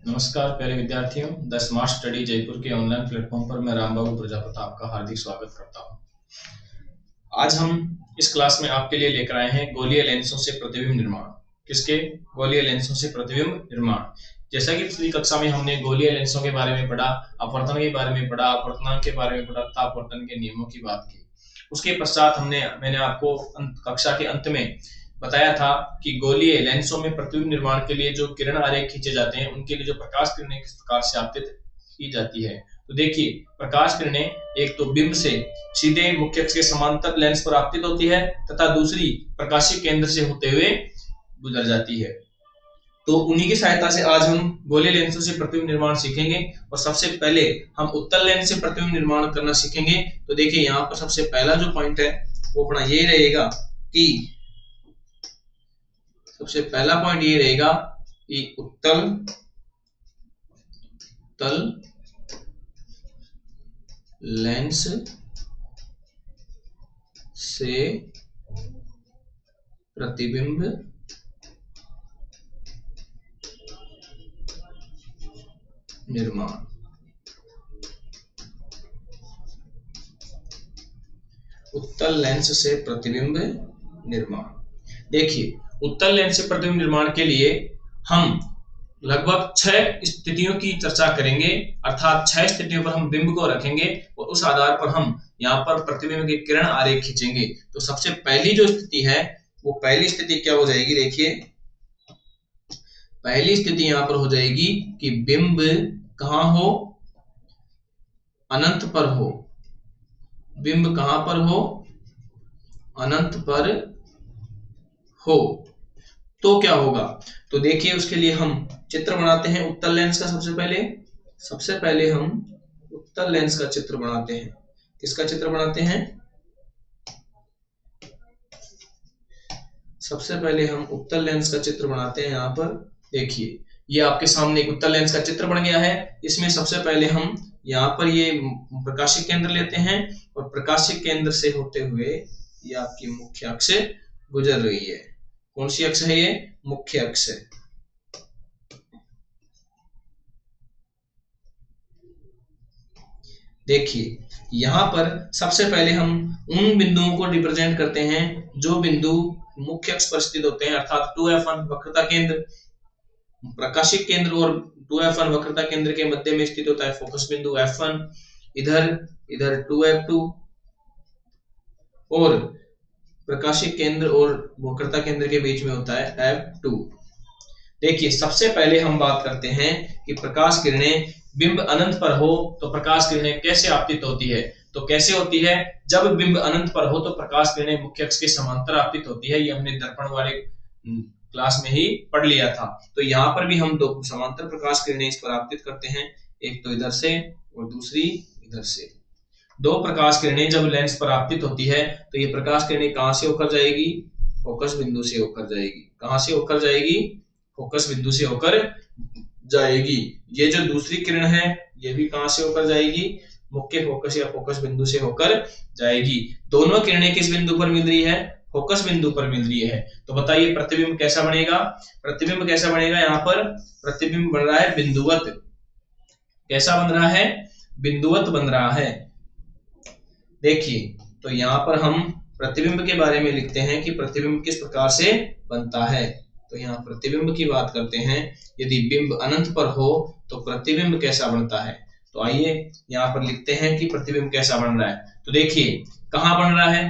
नमस्कार प्यारे विद्यार्थियों, द स्मार्ट स्टडी जयपुर के ऑनलाइन प्लेटफॉर्म पर मैं रामबाबू प्रजापति आपका हार्दिक स्वागत करता हूं। आज हम इस क्लास में आपके लिए लेकर आए हैं गोलीय लेंसों से प्रतिबिंब निर्माण। किसके? गोलीय लेंसों से प्रतिबिंब निर्माण। जैसा कि पिछली कक्षा में हमने गोलीय लेंसों के बारे में पढ़ा, अपवर्तन के बारे में पढ़ा, अपवर्तनांक के बारे में पढ़ा तथा अपवर्तन के नियमों की बात की। उसके पश्चात मैंने आपको कक्षा के अंत में बताया था कि गोलीय लेंसों में प्रतिबिंब निर्माण के लिए जो किरण आरेख खींचे जाते हैं उनके लिए जो प्रकाश किरणें किस प्रकार से आपतित की जाती है। तो देखिए, प्रकाश किरणें एक तो बिंब से सीधे मुख्य अक्ष के समांतर लेंस पर आपतित होती है तथा दूसरी प्रकाशिक केंद्र से होते हुए गुजर जाती है। तो उन्हीं की सहायता से आज हम गोलीय लेंसों से प्रतिबिंब निर्माण सीखेंगे और सबसे पहले हम उत्तल लेंस से प्रतिबिंब निर्माण करना सीखेंगे। तो देखिए, यहाँ पर सबसे पहला जो पॉइंट है वो अपना ये रहेगा कि सबसे पहला पॉइंट ये रहेगा कि उत्तल लेंस से प्रतिबिंब निर्माण। उत्तल लेंस से प्रतिबिंब निर्माण। देखिए, उत्तल लेंस से प्रतिबिंब निर्माण के लिए हम लगभग 6 स्थितियों की चर्चा करेंगे, अर्थात 6 स्थितियों पर हम बिंब को रखेंगे और उस आधार पर हम यहाँ पर प्रतिबिंब के किरण आरेख खींचेंगे। तो सबसे पहली जो स्थिति है वो पहली स्थिति क्या हो जाएगी? देखिए, पहली स्थिति यहाँ पर हो जाएगी कि बिंब कहाँ हो? अनंत पर हो। बिंब कहाँ पर हो? अनंत पर हो। तो क्या होगा? तो देखिए, उसके लिए हम चित्र बनाते हैं उत्तल लेंस का। सबसे पहले हम उत्तल लेंस का चित्र बनाते हैं। किसका चित्र बनाते हैं? सबसे पहले हम उत्तल लेंस का चित्र बनाते हैं। यहाँ पर देखिए, ये आपके सामने एक उत्तल लेंस का चित्र बन गया है। इसमें सबसे पहले हम यहाँ पर ये प्रकाशिक केंद्र लेते हैं और प्रकाशिक केंद्र से होते हुए ये आपकी मुख्य अक्ष गुजर रही है। कौन सी अक्ष है ये? मुख्य अक्ष है। देखिए, यहाँ पर सबसे पहले हम उन बिंदुओं को रिप्रेजेंट करते हैं जो बिंदु मुख्य अक्ष पर स्थित होते हैं, अर्थात 2F1 वक्रता केंद्र, प्रकाशिक केंद्र और 2F1 वक्रता केंद्र के मध्य में स्थित होता है फोकस बिंदु F1। इधर 2F2 और प्रकाशिक केंद्र और वक्रता केंद्र के बीच में होता है F2। देखिए, सबसे पहले हम बात करते हैं कि प्रकाश किरणें बिंब अनंत पर हो तो प्रकाश किरणें कैसे आपतित होती है। तो कैसे होती है? जब बिंब अनंत पर हो तो प्रकाश किरणें मुख्य अक्ष के समांतर आपतित होती है। ये हमने दर्पण वाले क्लास में ही पढ़ लिया था। तो यहाँ पर भी हम 2 समांतर प्रकाश किरणें इस पर आपतित करते हैं, एक तो इधर से और दूसरी इधर से। 2 प्रकाश किरणें जब लेंस पर आपतित होती है तो ये प्रकाश किरणें कहां से होकर जाएगी? फोकस बिंदु से होकर जाएगी। कहां से होकर जाएगी? फोकस बिंदु से होकर जाएगी। ये जो दूसरी किरण है ये भी कहां से होकर जाएगी? मुख्य फोकस या फोकस बिंदु से होकर जाएगी। दोनों किरणें किस बिंदु पर मिल रही है? फोकस बिंदु पर मिल रही है। तो बताइए, प्रतिबिंब कैसा बनेगा? प्रतिबिंब कैसा बनेगा? यहाँ पर प्रतिबिंब बन रहा है बिंदुवत। कैसा बन रहा है? बिंदुवत बन रहा है। देखिए, तो यहाँ पर हम प्रतिबिंब के बारे में लिखते हैं कि प्रतिबिंब किस प्रकार से बनता है। तो यहाँ प्रतिबिंब की बात करते हैं। यदि बिंब अनंत पर हो तो प्रतिबिंब कैसा बनता है। तो आइए यहाँ पर लिखते हैं कि प्रतिबिंब कैसा बन रहा है। तो देखिए, कहाँ बन रहा है?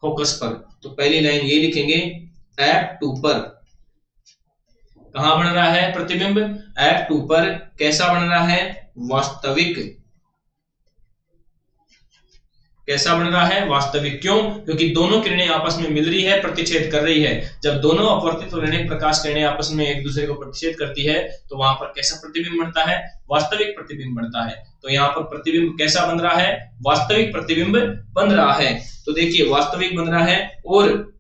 फोकस पर। तो पहली लाइन ये लिखेंगे, F2 पर। कहाँ बन रहा है प्रतिबिंब? F2 पर। कैसा बन रहा है? वास्तविक। कैसा बन रहा है? वास्तविक। क्यों? क्योंकि दोनों किरणें आपस में मिल रही है, प्रतिच्छेद कर रही है। जब दोनों अपवर्तित और ऋणिक प्रकाश किरणें आपस में एक दूसरे को प्रतिच्छेद करती है तो वहां पर कैसा प्रतिबिंब बनता है? वास्तविक प्रतिबिंब बनता है। तो यहाँ पर प्रतिबिंब कैसा बन रहा है? वास्तविक प्रतिबिंब बन रहा है। तो देखिए, वास्तविक बन रहा है और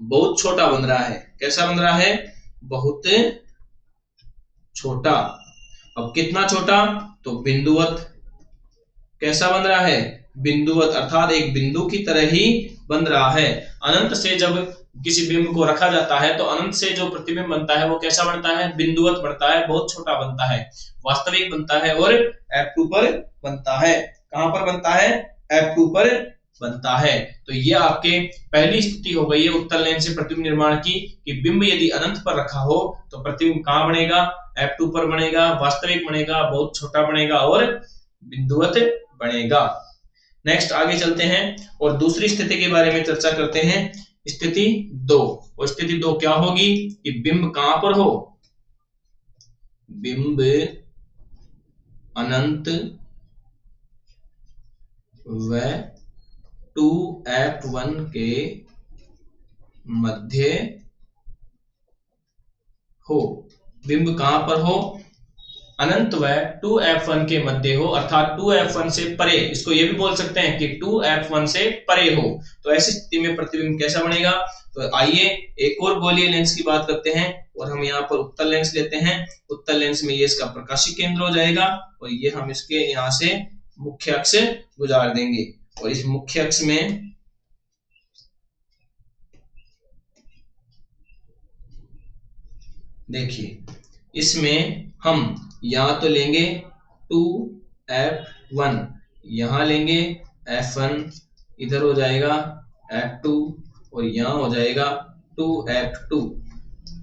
बहुत छोटा बन रहा है। कैसा बन रहा है? बहुत छोटा। अब कितना छोटा? तो बिंदुवत। कैसा बन रहा है? बिंदुवत, अर्थात एक बिंदु की तरह ही बन रहा है। अनंत से जब किसी बिंब को रखा जाता है तो अनंत से जो प्रतिबिंब बनता है वो कैसा बनता है, बिंदुवत बनता है, बहुत छोटा बनता है, वास्तविक बनता है और F2 पर बनता है। कहां पर बनता है, F2 पर बनता है। तो ये आपके पहली स्थिति हो गई है उत्तल लेंस से प्रतिबिंब निर्माण की, कि बिंब यदि अनंत पर रखा हो तो प्रतिबिंब कहां बनेगा, F2 पर बनेगा, वास्तविक बनेगा, बहुत छोटा बनेगा और बिंदुवत बनेगा। नेक्स्ट आगे चलते हैं और दूसरी स्थिति के बारे में चर्चा करते हैं, स्थिति 2। और स्थिति 2 क्या होगी कि बिंब कहां पर हो, बिंब अनंत व 2F1 के मध्य हो। बिंब कहां पर हो, अनंत व 2F1 के मध्य हो, अर्थात 2F1 से परे, इसको ये भी बोल सकते हैं कि 2F1 से परे हो। तो ऐसी स्थिति में प्रतिबिंब कैसा बनेगा। तो आइए एक और गोलीय लेंस की बात करते हैं और हम यहाँ पर उत्तल लेंस लेते हैं। उत्तल लेंस में ये इसका प्रकाशीय केंद्र हो जाएगा और ये हम इसके यहाँ से मुख्य अक्ष गुजार देंगे और इस मुख्य अक्ष में देखिए, इसमें हम यहां तो लेंगे 2F1, यहां लेंगे F1, इधर हो जाएगा F2 और यहां हो जाएगा 2F2।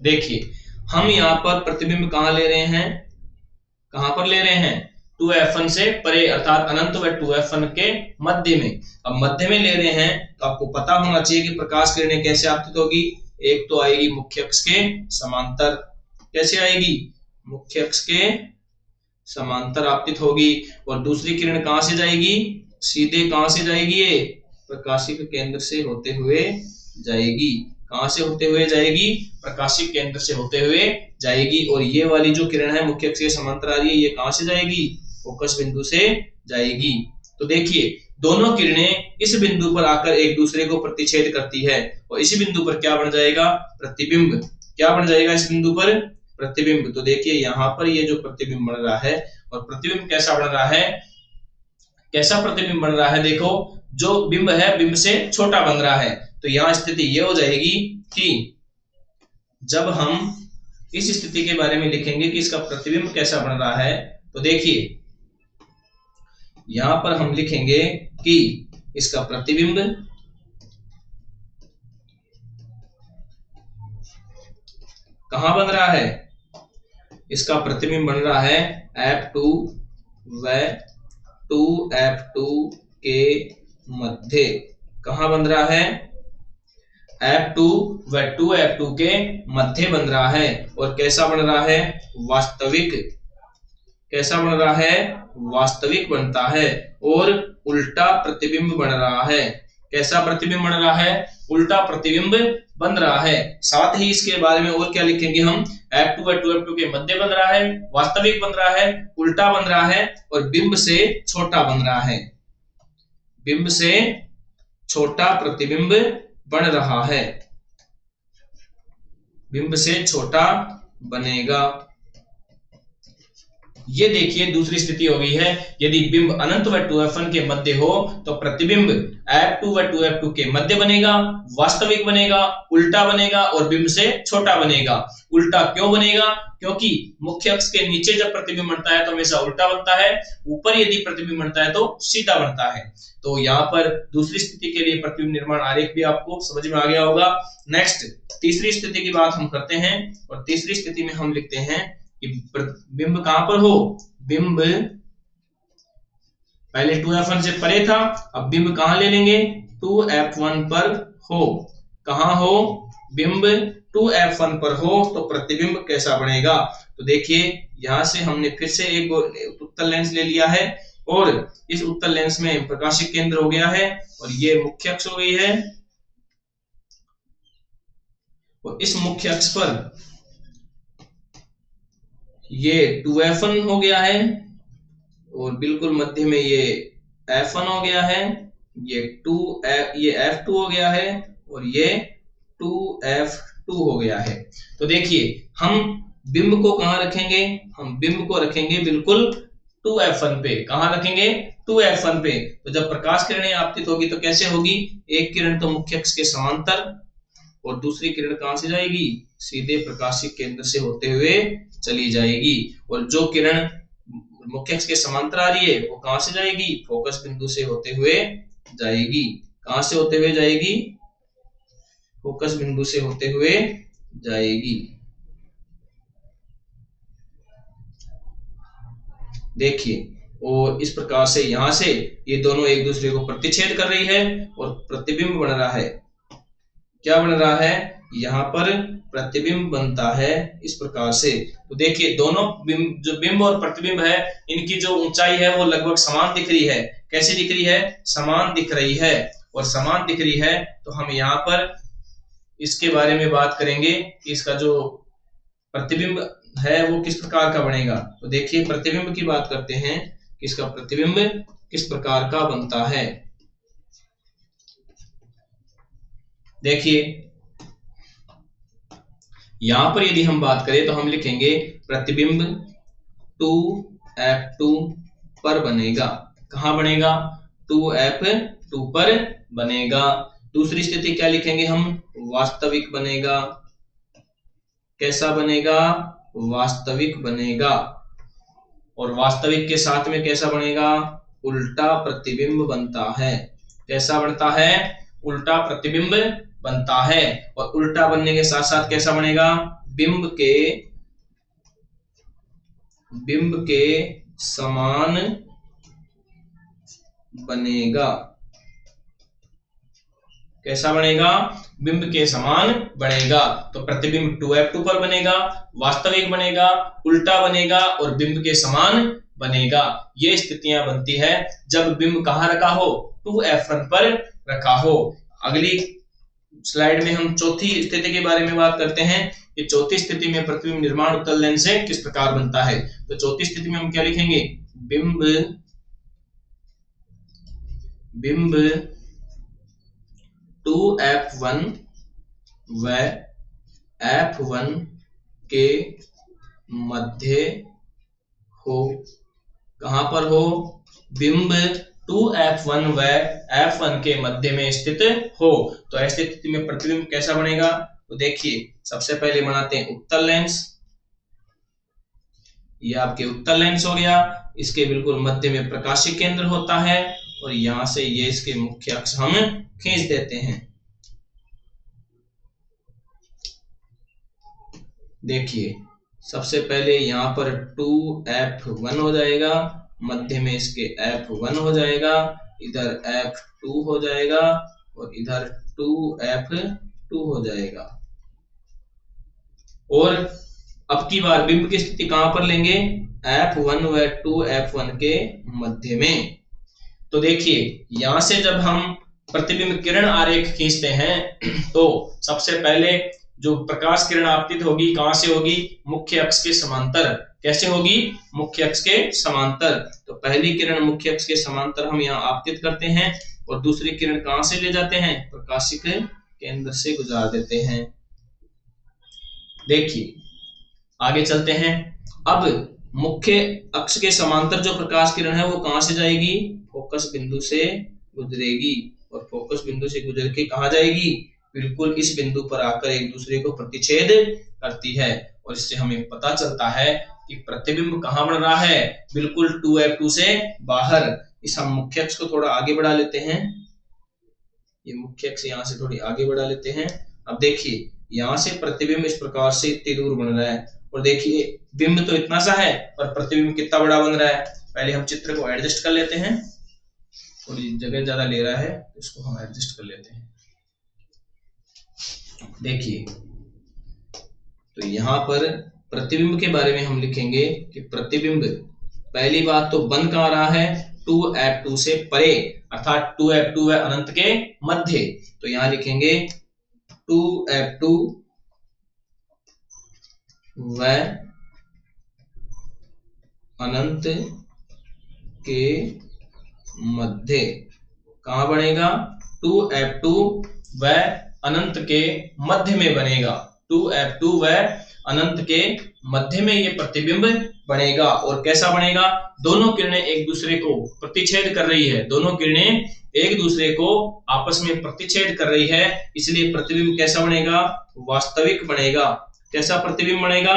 देखिए हम यहां पर प्रतिबिंब कहां ले रहे हैं, कहां पर ले रहे हैं, 2F1 से परे अर्थात अनंत व 2F1 के मध्य में। अब मध्य में ले रहे हैं तो आपको पता होना चाहिए कि प्रकाश किरणें कैसे आपतित होगी। एक तो आएगी मुख्य अक्ष के समांतर, कैसे आएगी, मुख्य अक्ष के समांतर आपतित होगी। और दूसरी किरण कहां से जाएगी, सीधे कहां से जाएगी, ये प्रकाशिक केंद्र से होते हुए जाएगी। कहां से होते हुए जाएगी, प्रकाशिक केंद्र से होते हुए जाएगी। और ये वाली जो किरण है मुख्य अक्ष के समांतर आ रही है, ये कहां से जाएगी, फोकस बिंदु से जाएगी। तो देखिए दोनों किरणें इस बिंदु पर आकर एक दूसरे को प्रतिच्छेद करती है और इसी बिंदु पर क्या बन जाएगा, प्रतिबिंब। क्या बन जाएगा इस बिंदु पर, प्रतिबिंब। तो देखिए यहां पर ये जो प्रतिबिंब बन रहा है, और प्रतिबिंब कैसा बन रहा है, कैसा प्रतिबिंब बन रहा है, देखो जो बिंब है बिंब से छोटा बन रहा है। तो यहां स्थिति ये हो जाएगी कि जब हम इस स्थिति के बारे में लिखेंगे कि इसका प्रतिबिंब कैसा बन रहा है, तो देखिए यहां पर हम लिखेंगे कि इसका प्रतिबिंब कहां बन रहा है, इसका प्रतिबिंब बन रहा है F2 व 2F2 के मध्य। कहां बन रहा है, F2 व 2F2 के मध्य बन रहा है। और कैसा बन रहा है, वास्तविक। कैसा बन रहा है, वास्तविक बनता है और उल्टा प्रतिबिंब बन रहा है। कैसा प्रतिबिंब बन रहा है, उल्टा प्रतिबिंब बन रहा है। साथ ही इसके बारे में और क्या लिखेंगे हम, F2 व 2F2 के मध्य बन रहा है, वास्तविक बन रहा है, उल्टा बन रहा है और बिंब से छोटा बन रहा है। बिंब से छोटा प्रतिबिंब बन रहा है, बिंब से छोटा बनेगा। ये देखिए दूसरी स्थिति हो गई है, यदि बिंब अनंत व 2F1 के मध्य हो तो प्रतिबिंब F2 व 2F2 के मध्य बनेगा, वास्तविक बनेगा, उल्टा बनेगा और बिंब से छोटा बनेगा। उल्टा क्यों बनेगा, क्योंकि मुख्य अक्ष के नीचे जब प्रतिबिंब बनता है तो हमेशा उल्टा बनता है, ऊपर यदि प्रतिबिंब बनता है तो सीधा बनता है। तो यहाँ पर दूसरी स्थिति के लिए प्रतिबिंब निर्माण आरेख भी आपको समझ में आ गया होगा। नेक्स्ट तीसरी स्थिति की बात हम करते हैं और तीसरी स्थिति में हम लिखते हैं कि बिंब कहां पर हो, बिंब पहले 2F1 से परे था, अब बिंब कहां ले लेंगे, 2F1 पर हो। कहां हो, बिंब 2F1 पर हो तो प्रतिबिंब कैसा बनेगा। तो देखिए यहां से हमने फिर से एक उत्तल लेंस ले लिया है और इस उत्तल लेंस में प्रकाशिक केंद्र हो गया है और ये मुख्य अक्ष हो गई है और इस मुख्य अक्ष पर ये 2F1 हो गया है और बिल्कुल मध्य में ये F1 हो गया है, ये F2 हो गया है और ये 2F2 हो गया है। तो देखिए हम बिंब को कहां रखेंगे, हम बिंब को रखेंगे बिल्कुल 2F1 पे। कहां रखेंगे, 2F1 पे। तो जब प्रकाश किरणें आपतित होगी तो कैसे होगी, एक किरण तो मुख्य अक्ष के समांतर और दूसरी किरण कहां से जाएगी, सीधे प्रकाशिक केंद्र से होते हुए चली जाएगी। और जो किरण मुख्य अक्ष के समांतर आ रही है वो कहां से जाएगी, फोकस बिंदु से होते हुए जाएगी। कहां से होते हुए जाएगी, फोकस बिंदु से होते हुए जाएगी। देखिए, और इस प्रकार से यहां से ये दोनों एक दूसरे को प्रतिच्छेद कर रही है और प्रतिबिंब बन रहा है। क्या बन रहा है, यहाँ पर प्रतिबिंब बनता है इस प्रकार से। तो देखिए, दोनों जो बिंब और प्रतिबिंब है, इनकी जो ऊंचाई है वो लगभग समान दिख रही है। कैसे दिख रही है, समान दिख रही है। और समान दिख रही है तो हम यहाँ पर इसके बारे में बात करेंगे कि इसका जो प्रतिबिंब है वो किस प्रकार का बनेगा। तो देखिए, प्रतिबिंब की बात करते हैं कि इसका प्रतिबिंब किस प्रकार का बनता है। देखिए, यहां पर यदि हम बात करें तो हम लिखेंगे प्रतिबिंब 2f2 पर बनेगा। कहां बनेगा, 2f2 पर बनेगा। दूसरी स्थिति क्या लिखेंगे हम, वास्तविक बनेगा। कैसा बनेगा, वास्तविक बनेगा। और वास्तविक के साथ में कैसा बनेगा, उल्टा प्रतिबिंब बनता है। कैसा बनता है, उल्टा प्रतिबिंब बनता है। और उल्टा बनने के साथ साथ कैसा बनेगा, बिंब के समान बनेगा। कैसा बनेगा, बिंब के समान बनेगा। तो प्रतिबिंब 2f2 पर बनेगा, वास्तविक बनेगा, उल्टा बनेगा और बिंब के समान बनेगा। ये स्थितियां बनती है जब बिंब कहां रखा हो, 2f1 पर रखा हो। अगली स्लाइड में हम चौथी स्थिति के बारे में बात करते हैं कि चौथी स्थिति में प्रतिबिंब निर्माण उत्तल लेंस से किस प्रकार बनता है। तो चौथी स्थिति में हम क्या लिखेंगे, बिंब 2f1 व f1 के मध्य हो। कहां पर हो, बिंब 2f1 व f1 के मध्य में स्थित हो। तो ऐसी स्थिति में प्रतिबिंब कैसा बनेगा। तो देखिए, सबसे पहले बनाते हैं उत्तल लेंस। ये आपके उत्तल लेंस हो गया। इसके बिल्कुल मध्य में प्रकाशिक केंद्र होता है और यहां से ये इसके मुख्य अक्ष हम खींच देते हैं। देखिए, सबसे पहले यहाँ पर 2f1 हो जाएगा, मध्य में इसके f1 हो जाएगा, इधर f2 हो जाएगा और इधर 2f2 हो जाएगा। और अब की बार बिंब की स्थिति कहां पर लेंगे, f1 व 2f1 के मध्य में। तो देखिए, यहां से जब हम प्रतिबिंब किरण आरेख खींचते हैं तो सबसे पहले जो प्रकाश किरण आपतित होगी कहां से होगी, मुख्य अक्ष के समांतर। कैसे होगी, मुख्य अक्ष के समांतर। तो पहली किरण मुख्य अक्ष के समांतर हम यहाँ आपतित करते हैं और दूसरी किरण कहां से ले जाते हैं, प्रकाशिक केंद्र से गुजार देते हैं। देखिए, आगे चलते हैं। अब मुख्य अक्ष के समांतर जो प्रकाश किरण है वो कहां से जाएगी, फोकस बिंदु से गुजरेगी। और फोकस बिंदु से गुजर के कहां जाएगी, बिल्कुल इस बिंदु पर आकर एक दूसरे को प्रतिच्छेद करती है। और इससे हमें पता चलता है कि प्रतिबिंब कहां बन रहा है, बिल्कुल 2f2 से बाहर। इस हम मुख्य अक्ष को थोड़ा आगे बढ़ा लेते हैं। ये मुख्य अक्ष यहां से थोड़ी आगे बढ़ा लेते हैं। अब देखिए, यहां से प्रतिबिंब इस प्रकार से इतनी दूर बन रहा है और देखिए बिंब तो इतना सा है पर प्रतिबिंब कितना बड़ा बन रहा है। पहले हम चित्र को एडजस्ट कर लेते हैं, थोड़ी जगह ज्यादा ले रहा है, इसको हम एडजस्ट कर लेते हैं। देखिए, तो यहां पर प्रतिबिंब के बारे में हम लिखेंगे कि प्रतिबिंब, पहली बात तो बन कहां रहा है, 2f2 से परे, अर्थात 2f2 व अनंत के मध्य। तो यहां लिखेंगे 2f2 व अनंत के मध्य। कहां बनेगा, 2f2 व अनंत के मध्य में बनेगा। 2f2 व अनंत के मध्य में ये प्रतिबिंब बनेगा। और कैसा बनेगा, दोनों किरणें एक दूसरे को प्रतिच्छेद कर रही है, दोनों किरणें एक दूसरे को आपस में प्रतिच्छेद कर रही है, इसलिए प्रतिबिंब कैसा बनेगा? वास्तविक बनेगा। कैसा प्रतिबिंब बनेगा?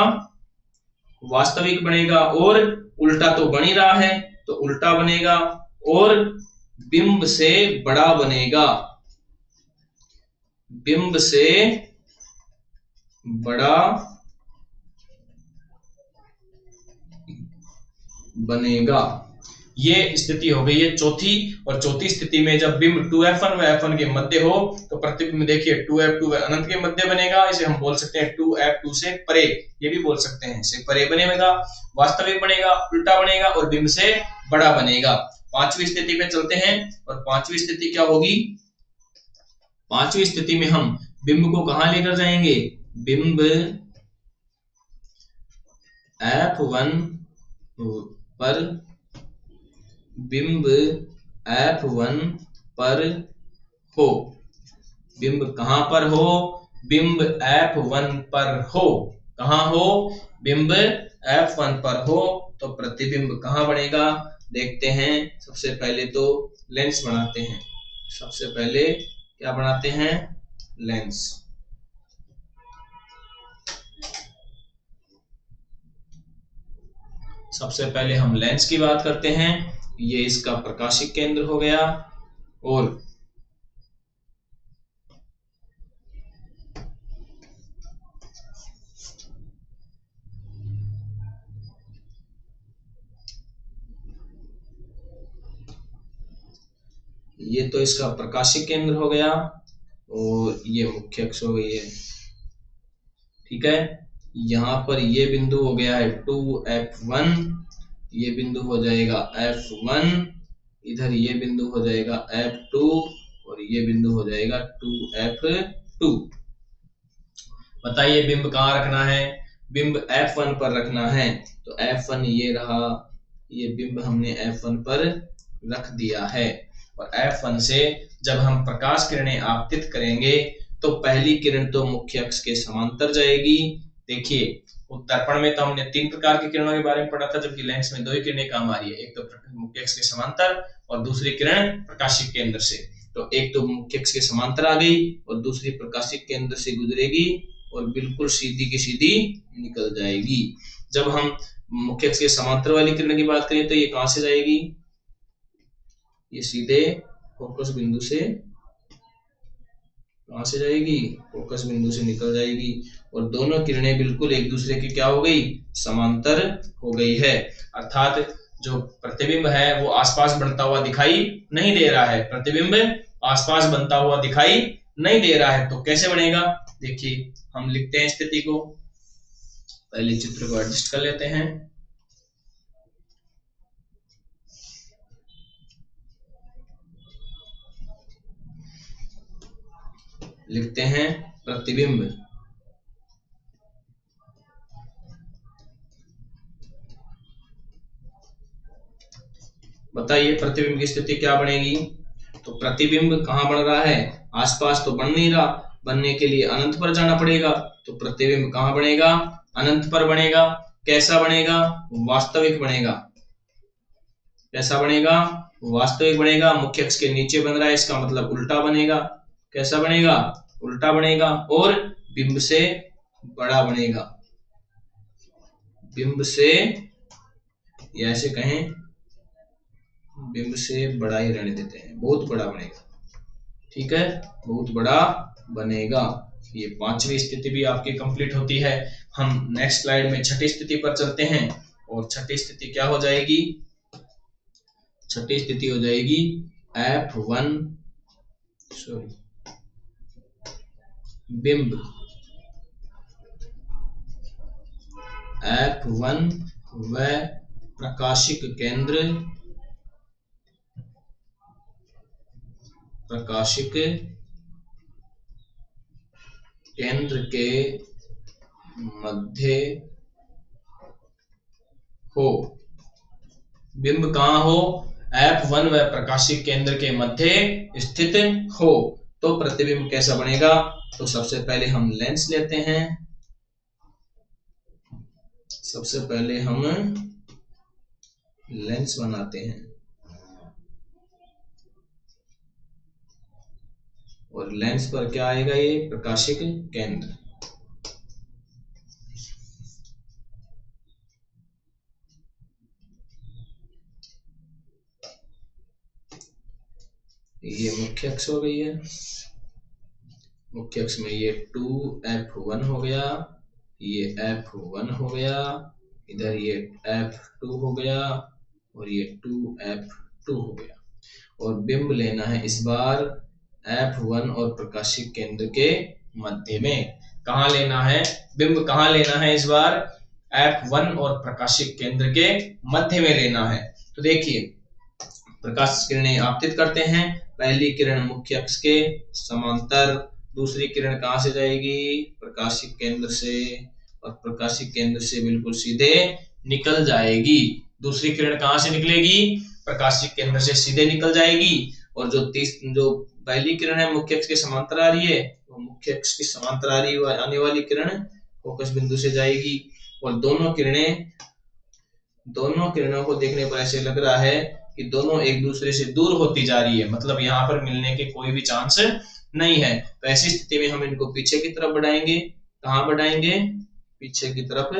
वास्तविक बनेगा। और उल्टा तो बन ही रहा है तो उल्टा बनेगा और बिंब से बड़ा बनेगा। बिंब से बड़ा बनेगा। ये स्थिति हो गई है चौथी। और चौथी स्थिति में जब बिंब 2f1 व f1 के मध्य हो तो प्रतिबिंब देखिए 2f2 व अनंत के मध्य बनेगा। इसे हम बोल सकते हैं 2f2 से परे, ये भी बोल सकते हैं, से परे बनेगा, वास्तविक बनेगा, उल्टा बनेगा और बिंब से बड़ा बनेगा। पांचवी स्थिति पे चलते हैं और पांचवी स्थिति क्या होगी? पांचवी स्थिति में हम बिंब को कहां लेकर जाएंगे? बिंब f1 पर, बिंब f1 पर हो। बिंब कहां पर हो? बिंब f1 पर हो। कहां हो? बिंब f1 पर हो तो प्रतिबिंब कहां बनेगा? देखते हैं। सबसे पहले तो लेंस बनाते हैं। सबसे पहले क्या बनाते हैं? लेंस। सबसे पहले हम लेंस की बात करते हैं। ये इसका प्रकाशिक केंद्र हो गया और ये तो इसका प्रकाशिक केंद्र हो गया और ये मुख्य अक्ष हो गई है। ठीक है, यहां पर ये बिंदु हो गया है 2f1, ये बिंदु हो जाएगा f1, इधर ये बिंदु हो जाएगा f2 और ये बिंदु हो जाएगा 2f2। बताइए बिंब कहाँ रखना है? बिंब f1 पर रखना है। तो f1 ये रहा, ये बिंब हमने f1 पर रख दिया है। और f1 से जब हम प्रकाश किरणें आपतित करेंगे तो पहली किरण तो मुख्य अक्ष के समांतर जाएगी। देखिए दर्पण में तो हमने 3 प्रकार की किरणों के बारे में पढ़ा था, जबकि लेंस में 2 ही किरणें काम आ रही है, एक तो मुख्य अक्ष के समांतर और दूसरी किरण प्रकाशिक केंद्र से। तो एक तो मुख्य अक्ष के समांतर आ गई और दूसरी प्रकाशिक केंद्र से गुजरेगी और बिल्कुल सीधी की सीधी निकल जाएगी। जब हम मुख्य अक्ष के समांतर वाली किरण की बात करें तो ये कहां से जाएगी? ये सीधे फोकस बिंदु से, कहां से जाएगी? फोकस बिंदु से निकल जाएगी और दोनों किरणें बिल्कुल एक दूसरे की क्या हो गई? समांतर हो गई है। अर्थात जो प्रतिबिंब है वो आसपास बनता हुआ दिखाई नहीं दे रहा है। प्रतिबिंब आसपास बनता हुआ दिखाई नहीं दे रहा है। तो कैसे बनेगा? देखिए हम लिखते हैं स्थिति को, पहले चित्र को एडजस्ट कर लेते हैं। लिखते हैं प्रतिबिंब बताइए प्रतिबिंब की स्थिति क्या बनेगी? तो प्रतिबिंब कहां बन रहा है? आसपास तो बन नहीं रहा, बनने के लिए अनंत पर जाना पड़ेगा। तो प्रतिबिंब कहां बनेगा? अनंत पर बनेगा। कैसा बनेगा? वास्तविक बनेगा। कैसा बनेगा? वास्तविक बनेगा। मुख्य अक्ष के नीचे बन रहा है, इसका मतलब उल्टा बनेगा। कैसा बनेगा? उल्टा बनेगा और बिंब से बड़ा बनेगा। बिंब से, या ऐसे कहें बिंब से बड़ा ही रहने देते हैं, बहुत बड़ा बनेगा। ठीक है, बहुत बड़ा बनेगा। ये पांचवी स्थिति भी आपकी कंप्लीट होती है। हम नेक्स्ट स्लाइड में छठी स्थिति पर चलते हैं और छठी स्थिति क्या हो जाएगी? छठी स्थिति हो जाएगी f1, सॉरी, बिंब f1 व प्रकाशिक केंद्र, प्रकाशिक केंद्र के मध्य हो। बिंब कहां हो? f1 व प्रकाशिक केंद्र के मध्य स्थित हो तो प्रतिबिंब कैसा बनेगा? तो सबसे पहले हम लेंस लेते हैं। सबसे पहले हम लेंस बनाते हैं। और लेंस पर क्या आएगा, ये प्रकाशिक केंद्र। ये मुख्य अक्ष हो गई है, मुख्य अक्ष में ये 2f1 हो गया, ये f1 हो गया, इधर ये f2 हो गया और ये 2f2 हो गया। और बिंब लेना है इस बार f1 और प्रकाशिक केंद्र के मध्य में। कहाँ लेना है बिंब, कहाँ लेना है इस बार, f1 और प्रकाशिक केंद्र के मध्य में लेना है। तो देखिए प्रकाश किरणें आपतित करते हैं, पहली किरण मुख्य अक्ष के समांतर, दूसरी किरण कहाँ से जाएगी, प्रकाशिक केंद्र से, और प्रकाशिक केंद्र से बिल्कुल सीधे निकल जाएगी। दूसरी किरण कहाँ से निकलेगी, प्रकाशिक केंद्र से सीधे निकल जाएगी। और जो पहली किरण है मुख्य अक्ष के समांतर आ रही है, वो मुख्य अक्ष की समांतर आ रही आने वाली किरण फोकस बिंदु से जाएगी। और दोनों किरणों को देखने पर ऐसे लग रहा है कि दोनों एक दूसरे से दूर होती जा रही है, मतलब यहाँ पर मिलने के कोई भी चांस नहीं है। तो ऐसी स्थिति में हम इनको पीछे की तरफ बढ़ाएंगे। कहाँ बढ़ाएंगे, पीछे की तरफ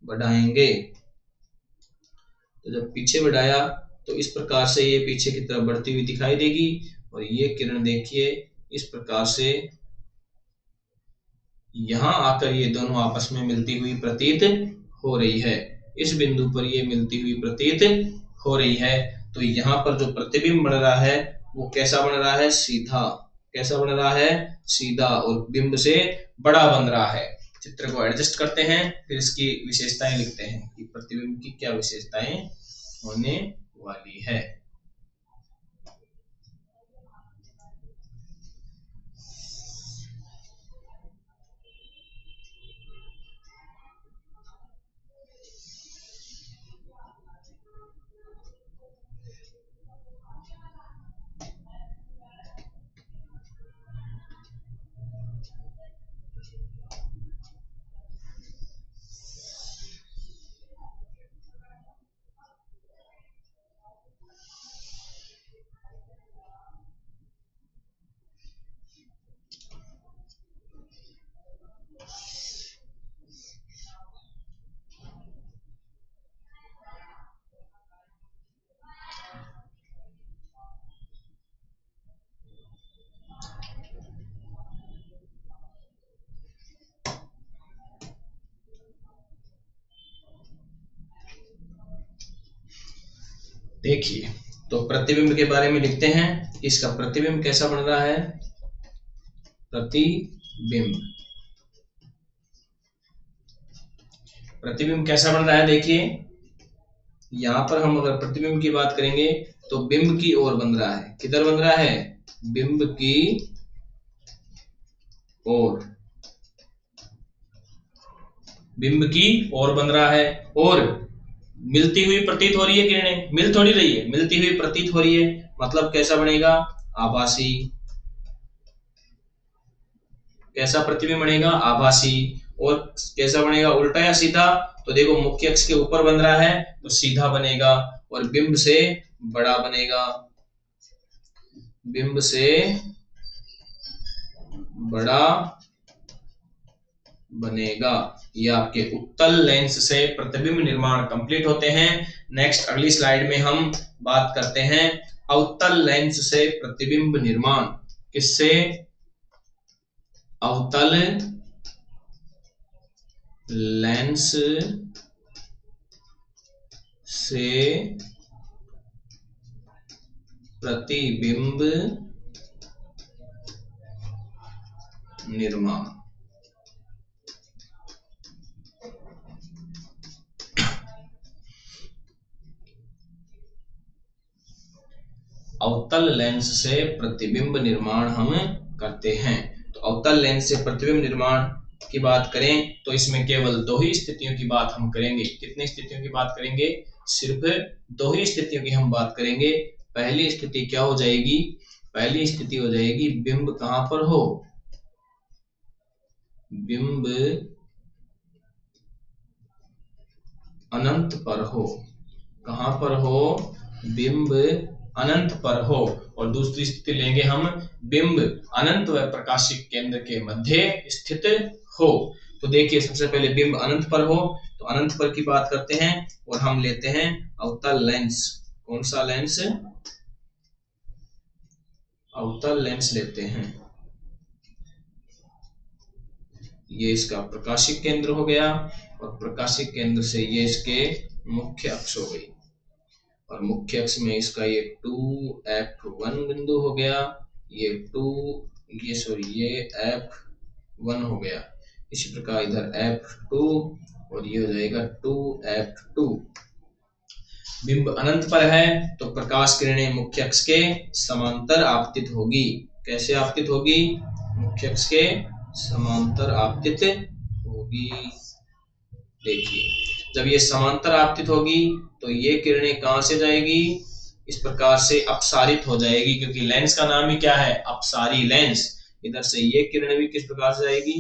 बढ़ाएंगे। तो जब पीछे बढ़ाया तो इस प्रकार से ये पीछे की तरफ बढ़ती हुई दिखाई देगी। और ये किरण देखिए इस प्रकार से यहाँ आकर ये दोनों आपस में मिलती हुई प्रतीत हो रही है। इस बिंदु पर ये मिलती हुई प्रतीत हो रही है। तो यहाँ पर जो प्रतिबिंब बन रहा है वो कैसा बन रहा है, सीधा। कैसा बन रहा है, सीधा, और बिंब से बड़ा बन रहा है। चित्र को एडजस्ट करते हैं, फिर इसकी विशेषताएं लिखते हैं कि प्रतिबिंब की क्या विशेषताएं होने वाली है। देखिए तो प्रतिबिंब के बारे में लिखते हैं। इसका प्रतिबिंब कैसा बन रहा है, प्रतिबिंब कैसा बन रहा है। देखिए यहां पर हम अगर प्रतिबिंब की बात करेंगे तो बिंब की ओर बन रहा है। किधर बन रहा है, बिंब की ओर, बिंब की ओर बन रहा है। और मिलती हुई प्रतीत हो रही है किरणें, मिल थोड़ी रही है, मिलती हुई प्रतीत हो रही है, मतलब कैसा बनेगा, आभासी। कैसा प्रतिबिंब बनेगा, आभासी। और कैसा बनेगा, उल्टा या सीधा, तो देखो मुख्य अक्ष के ऊपर बन रहा है तो सीधा बनेगा और बिंब से बड़ा बनेगा, बिंब से बड़ा बनेगा। ये आपके उत्तल लेंस से प्रतिबिंब निर्माण कंप्लीट होते हैं। नेक्स्ट अगली स्लाइड में हम बात करते हैं अवतल लेंस से प्रतिबिंब निर्माण। किससे, अवतल लेंस से प्रतिबिंब निर्माण। अवतल लेंस से प्रतिबिंब निर्माण हम करते हैं। तो अवतल लेंस से प्रतिबिंब निर्माण की बात करें तो इसमें केवल दो ही स्थितियों की बात हम करेंगे। कितनी स्थितियों की बात करेंगे, सिर्फ दो ही स्थितियों की हम बात करेंगे। पहली स्थिति क्या हो जाएगी, पहली स्थिति हो जाएगी बिंब कहां पर हो, बिंब अनंत पर हो। कहां पर हो, बिंब अनंत पर हो, और दूसरी स्थिति लेंगे हम बिंब अनंत व प्रकाशिक केंद्र के मध्य स्थित हो। तो देखिए सबसे पहले बिंब अनंत पर हो, तो अनंत पर की बात करते हैं और हम लेते हैं अवतल लेंस। कौन सा लेंस? अवतल लेंस लेते हैं। ये इसका प्रकाशिक केंद्र हो गया, और प्रकाशिक केंद्र से ये इसके मुख्य अक्ष हो गई, और मुख्य अक्ष में इसका ये 2f1 बिंदु हो गया, ये f1 हो गया। इसी प्रकार इधर f2 और ये हो जाएगा 2f2। बिंब अनंत पर है तो प्रकाश किरणें मुख्य अक्ष के समांतर आपतित होगी। कैसे आपतित होगी? मुख्य अक्ष के समांतर आपतित होगी। देखिए जब ये समांतर आपतित होगी तो ये किरणें कहां से जाएगी? इस प्रकार से अपसारित हो जाएगी, क्योंकि लेंस का नाम ही क्या है? अपसारी लेंस। इधर से ये किरणें भी किस प्रकार से जाएगी?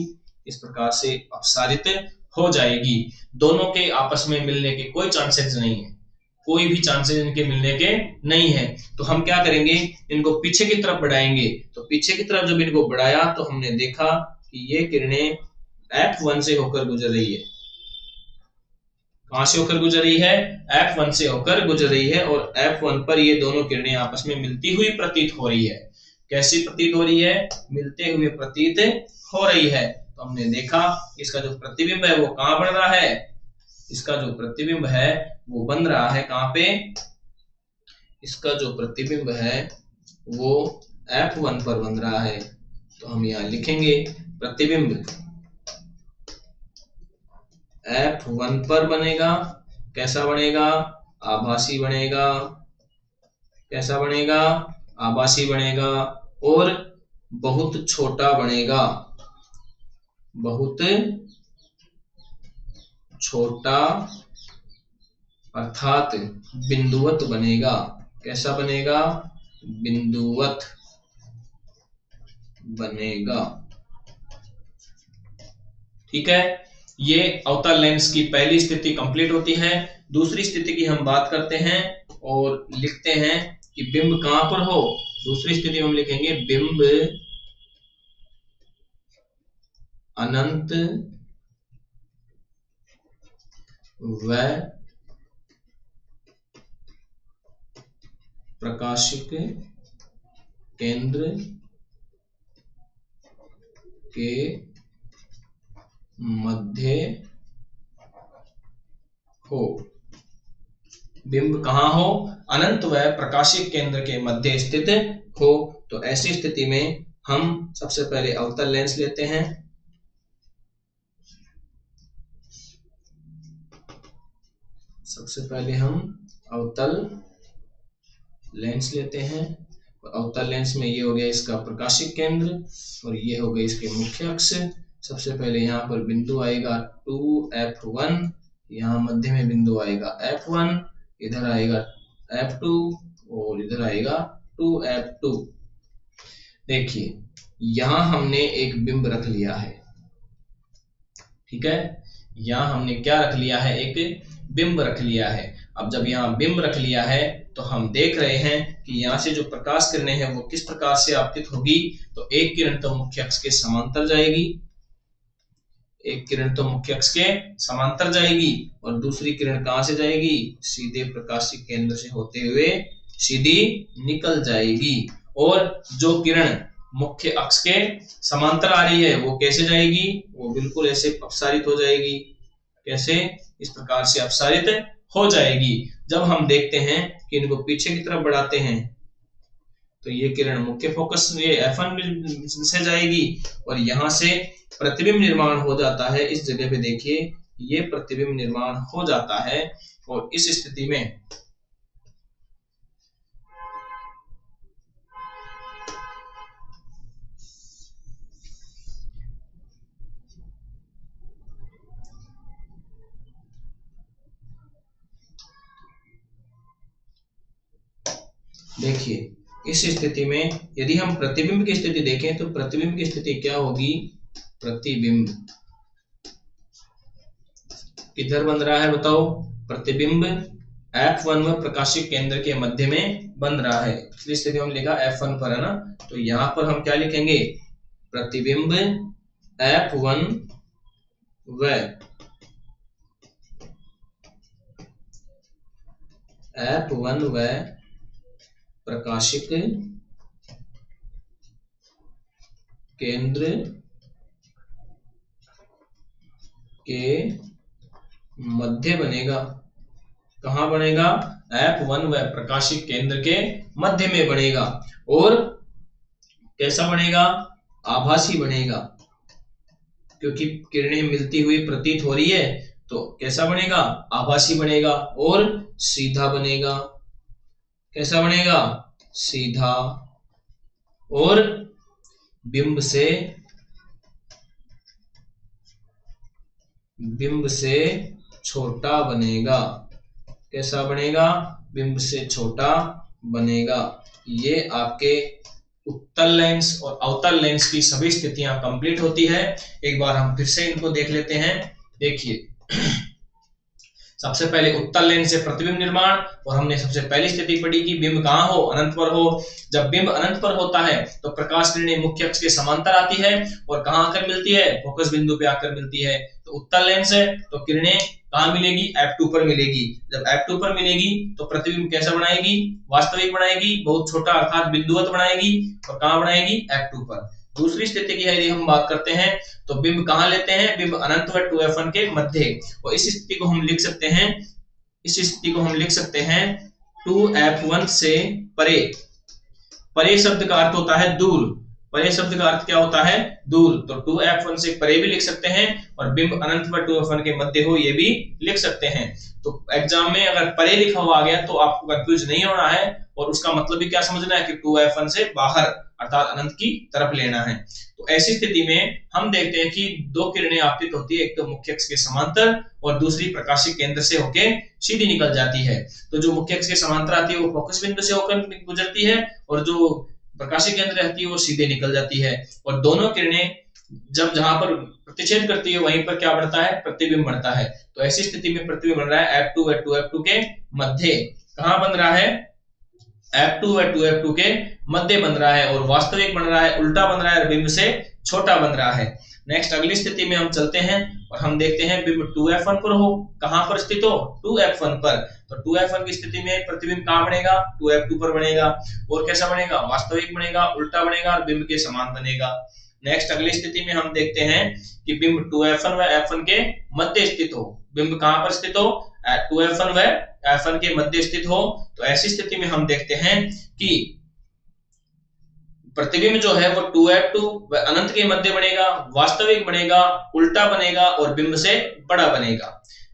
इस प्रकार से अपसारित हो जाएगी। दोनों के आपस में मिलने के कोई चांसेस नहीं है, कोई भी चांसेस इनके मिलने के नहीं है। तो हम क्या करेंगे? इनको पीछे की तरफ बढ़ाएंगे। तो पीछे की तरफ जब इनको बढ़ाया तो हमने देखा कि ये किरणें f1 से होकर गुजर रही है। कहां से होकर गुजर रही है? f1 से होकर गुजर रही है, और f1 पर ये दोनों किरणें आपस में मिलती हुई प्रतीत हो रही है। कैसी प्रतीत हो रही है? मिलते हुए प्रतीत हो रही है। तो हमने देखा इसका जो प्रतिबिंब है वो कहां बन रहा है? इसका जो प्रतिबिंब है वो बन रहा है कहां पे? इसका जो प्रतिबिंब है वो f1 पर बन रहा है। तो हम यहां लिखेंगे प्रतिबिंब f1 पर बनेगा। कैसा बनेगा? आभासी बनेगा। कैसा बनेगा? आभासी बनेगा, और बहुत छोटा बनेगा। बहुत छोटा अर्थात बिंदुवत बनेगा। कैसा बनेगा? बिंदुवत बनेगा। ठीक है, ये अवतल लेंस की पहली स्थिति कंप्लीट होती है। दूसरी स्थिति की हम बात करते हैं और लिखते हैं कि बिंब कहां पर हो। दूसरी स्थिति में हम लिखेंगे बिंब अनंत व प्रकाशिक केंद्र के मध्य हो। बिंब कहां हो? अनंत व प्रकाशिक केंद्र के मध्य स्थित हो। तो ऐसी स्थिति में हम सबसे पहले अवतल लेंस लेते हैं। सबसे पहले हम अवतल लेंस लेते हैं, और अवतल लेंस में ये हो गया इसका प्रकाशिक केंद्र, और ये हो गया इसके मुख्य अक्ष। सबसे पहले यहाँ पर बिंदु आएगा 2f1, यहाँ मध्य में बिंदु आएगा f1, इधर आएगा f2 और इधर आएगा 2f2। देखिए यहाँ हमने एक बिंब रख लिया है। ठीक है, यहाँ हमने क्या रख लिया है? एक बिंब रख लिया है। अब जब यहाँ बिंब रख लिया है तो हम देख रहे हैं कि यहाँ से जो प्रकाश किरणें हैं वो किस प्रकार से आपतित होगी। तो एक किरण तो मुख्य अक्ष के समांतर जाएगी, एक किरण तो मुख्य अक्ष के समांतर जाएगी, और दूसरी किरण कहां से जाएगी? सीधे प्रकाशिक केंद्र से होते हुए सीधी निकल जाएगी। और जो किरण मुख्य अक्ष के समांतर आ रही है वो कैसे जाएगी? वो बिल्कुल ऐसे अपसारित हो जाएगी। कैसे? इस प्रकार से अपसारित हो जाएगी। जब हम देखते हैं कि इनको पीछे की तरफ बढ़ाते हैं तो ये किरण मुख्य फोकस ये f1 से जाएगी, और यहां से प्रतिबिंब निर्माण हो जाता है। इस जगह पे देखिए ये प्रतिबिंब निर्माण हो जाता है, और इस स्थिति में देखिए इस स्थिति में यदि हम प्रतिबिंब की स्थिति देखें तो प्रतिबिंब की स्थिति क्या होगी? प्रतिबिंब किधर बन रहा है बताओ? प्रतिबिंब f1 में प्रकाशिक केंद्र के मध्य में बन रहा है। पिछली स्थिति में हम लिखा F1 पर है ना, तो यहां पर हम क्या लिखेंगे, प्रतिबिंब F1 व प्रकाशिक केंद्र के मध्य बनेगा। कहां बनेगा, F1 व प्रकाशिक केंद्र के मध्य में बनेगा। और कैसा बनेगा, आभासी बनेगा, क्योंकि किरणें मिलती हुई प्रतीत हो रही है, तो कैसा बनेगा, आभासी बनेगा और सीधा बनेगा। कैसा बनेगा, सीधा, और बिंब से छोटा बनेगा। कैसा बनेगा, बिंब से छोटा बनेगा। ये आपके उत्तल लेंस और अवतल लेंस की सभी स्थितियां कंप्लीट होती है। एक बार हम फिर से इनको देख लेते हैं। देखिए, सबसे पहले उत्तल लेंस से प्रतिबिंब निर्माण, और हमने सबसे पहली स्थिति पढ़ी कि बिंब कहां हो, अनंत पर हो। जब बिंब अनंत पर होता है तो प्रकाश किरणें मुख्य अक्ष के समांतर आती है और कहां आकर मिलती है, फोकस बिंदु पे आकर मिलती है। तो उत्तल लेंस है तो किरणें कहां मिलेगी, F2 पर मिलेगी। जब F2 पर मिलेगी तो प्रतिबिंब कैसा बनाएगी, वास्तविक बनाएगी, बहुत छोटा अर्थात बिंदुवत बनाएगी, और कहां बनाएगी, F2 पर। दूसरी स्थिति की यदि हम बात करते हैं तो बिंब कहां लेते हैं, बिंब अनंत व 2F1 के मध्य। और इस स्थिति को हम लिख सकते हैं 2F1 से परे। परे शब्द का अर्थ होता है दूर। परे शब्द का अर्थ क्या होता है, दूर। तो 2F1 से परे भी लिख सकते हैं, और बिंब अनंत व 2F1 के मध्य हो, ये भी लिख सकते हैं। तो एग्जाम में अगर परे लिखा हुआ आ गया तो आपको कंफ्यूज नहीं होना है, और उसका मतलब भी क्या समझना है कि 2F1 से बाहर अर्थात अनंत की तरफ लेना है। तो ऐसी स्थिति में हम देखते हैं कि दो किरणें आपतित होती है, एक तो मुख्य अक्ष के समांतर और दूसरी प्रकाशिक केंद्र से होके सीधी निकल जाती है। तो जो मुख्य अक्ष के समांतर आती है वो फोकस बिंदु से होकर गुजरती है, और जो प्रकाशिक केंद्र रहती है वो सीधे निकल जाती है। और दोनों किरणें जब जहां पर प्रतिच्छेद करती है वहीं पर क्या बढ़ता है, प्रतिबिंब बढ़ता है। तो ऐसी स्थिति में प्रतिबिंब बन रहा है F2 व 2F2 के मध्य। कहां बन रहा है, F2 व 2F2 के मध्य बन रहा है, और वास्तविक बन रहा है, उल्टा बन रहा है, बिंब से छोटा बन रहा है। नेक्स्ट अगली स्थिति में हम चलते हैं और हम देखते हैं बिंब 2F1 पर हो। कहां पर स्थित हो, 2F1 पर। तो 2F1 की स्थिति में प्रतिबिंब कहां बनेगा, 2F2 पर बनेगा। और कैसा बनेगा, वास्तविक बनेगा, उल्टा बनेगा, और बिंब के समान बनेगा। नेक्स्ट अगली स्थिति में हम देखते हैं कि बिंब 2F1 व F1 के मध्य स्थित हो। बिंब कहां पर स्थित हो, 2F1 व F1 के मध्य स्थित हो। तो ऐसी स्थिति में हम देखते हैं कि प्रतिबिंब जो है वो 2F2 व अनंत के मध्य बनेगा, वास्तविक बनेगा, उल्टा बनेगा, और बिंब से बड़ा बनेगा।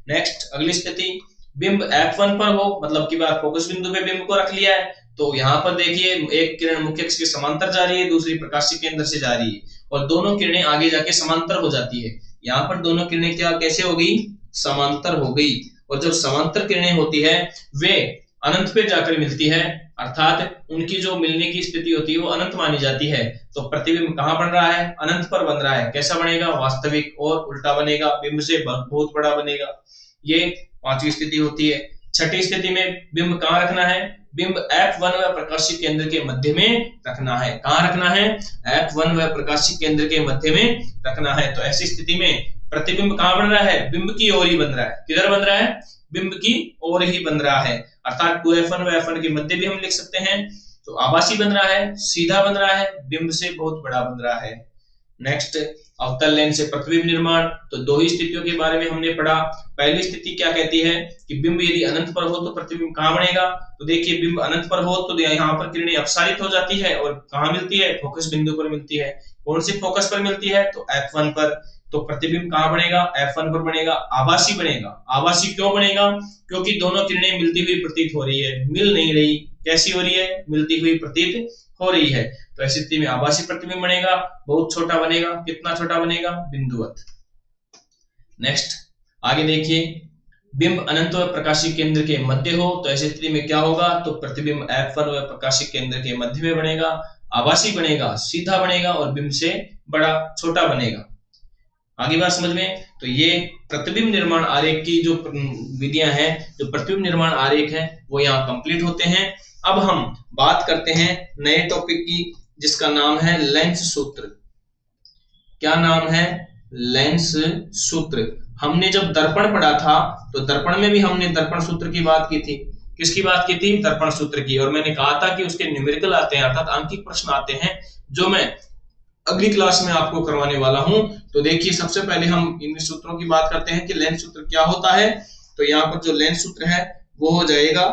नेक्स्ट अगली स्थिति, बिंब F1 पर हो, मतलब की बात फोकस बिंदु पे बिंब को रख लिया है। तो यहाँ पर देखिए एक किरण मुख्य अक्ष के समांतर जा रही है, दूसरी प्रकाशिक केंद्र से जा रही है, और दोनों किरणें आगे जाके समांतर हो जाती है। यहाँ पर दोनों किरणें क्या कैसे हो गई, समांतर हो गई। और जब समांतर किरणें होती है वे अनंत पे जाकर मिलती है, अर्थात उनकी जो मिलने की स्थिति होती है वो अनंत मानी जाती है। तो प्रतिबिंब कहां बन रहा है, अनंत पर बन रहा है। कैसा बनेगा, वास्तविक और उल्टा बनेगा, बिंब से बहुत बड़ा बनेगा। ये पांचवी स्थिति होती है। छठी स्थिति में बिंब कहां रखना है, बिंब F1 व प्रकाशिक केंद्र के मध्य में रखना है। कहां रखना है, F1 व प्रकाशिक केंद्र के मध्य में रखना है। तो ऐसी स्थिति में प्रतिबिंब कहां बन रहा है, बिंब की ओर ही बन रहा है। किधर बन रहा है, बिंब की ओर ही बन रहा है, अर्थात 2F1 व F1 के मध्य भी हम लिख सकते हैं। तो आभासी बन रहा है, सीधा बन रहा है, बिंब से बहुत बड़ा बन रहा है। नेक्स्ट अवतल लेंस से प्रतिबिंब निर्माण। तो दो ही स्थितियों के बारे में हमने पढ़ा। पहली स्थिति क्या कहती है कि बिंब यदि अनंत पर हो तो प्रतिबिंब कहां बनेगा। तो देखिए बिंब अनंत पर हो तो यहाँ पर किरणें अपसारित हो जाती है, और कहां मिलती है, फोकस बिंदु पर मिलती है। कौन सी फोकस पर मिलती है, तो F1 पर। तो प्रतिबिंब कहां बनेगा, F1 पर बनेगा, आभासी बनेगा। आभासी क्यों बनेगा, क्योंकि दोनों किरणें मिलती हुई प्रतीत हो रही है, मिल नहीं रही। कैसी हो रही है, मिलती हुई प्रतीत हो रही है। तो ऐसी स्थिति में आभासी प्रतिबिंब बनेगा, बहुत छोटा बनेगा। कितना छोटा बनेगा, बिंदुवत। नेक्स्ट आगे देखिए, बिंब अनंत व प्रकाशिक केंद्र के मध्य हो तो ऐसी स्थिति में क्या होगा, तो प्रतिबिंब F1 व प्रकाशिक केंद्र के मध्य में बनेगा, आभासी बनेगा, सीधा बनेगा, और बिंब से बड़ा छोटा बनेगा। आगे बात समझ में। तो ये प्रतिबिंब निर्माण आरेख की जो विधियां हैं, जो प्रतिबिंब निर्माण आरेख है, वो यहाँ कंप्लीट होते हैं। अब हम बात करते हैं नए टॉपिक की, जिसका नाम है लेंस सूत्र। क्या नाम है? लेंस सूत्र। हमने जब दर्पण पढ़ा था तो दर्पण में भी हमने दर्पण सूत्र की बात की थी। किसकी बात की थी? दर्पण सूत्र की। और मैंने कहा था कि उसके न्यूमेरिकल आते हैं, अर्थात अंकिक प्रश्न आते हैं, जो मैं अगली क्लास में आपको करवाने वाला हूं। तो देखिए, सबसे पहले हम इन सूत्रों की बात करते हैं कि लेंस सूत्र क्या होता है। तो यहाँ पर जो लेंस सूत्र है वो हो जाएगा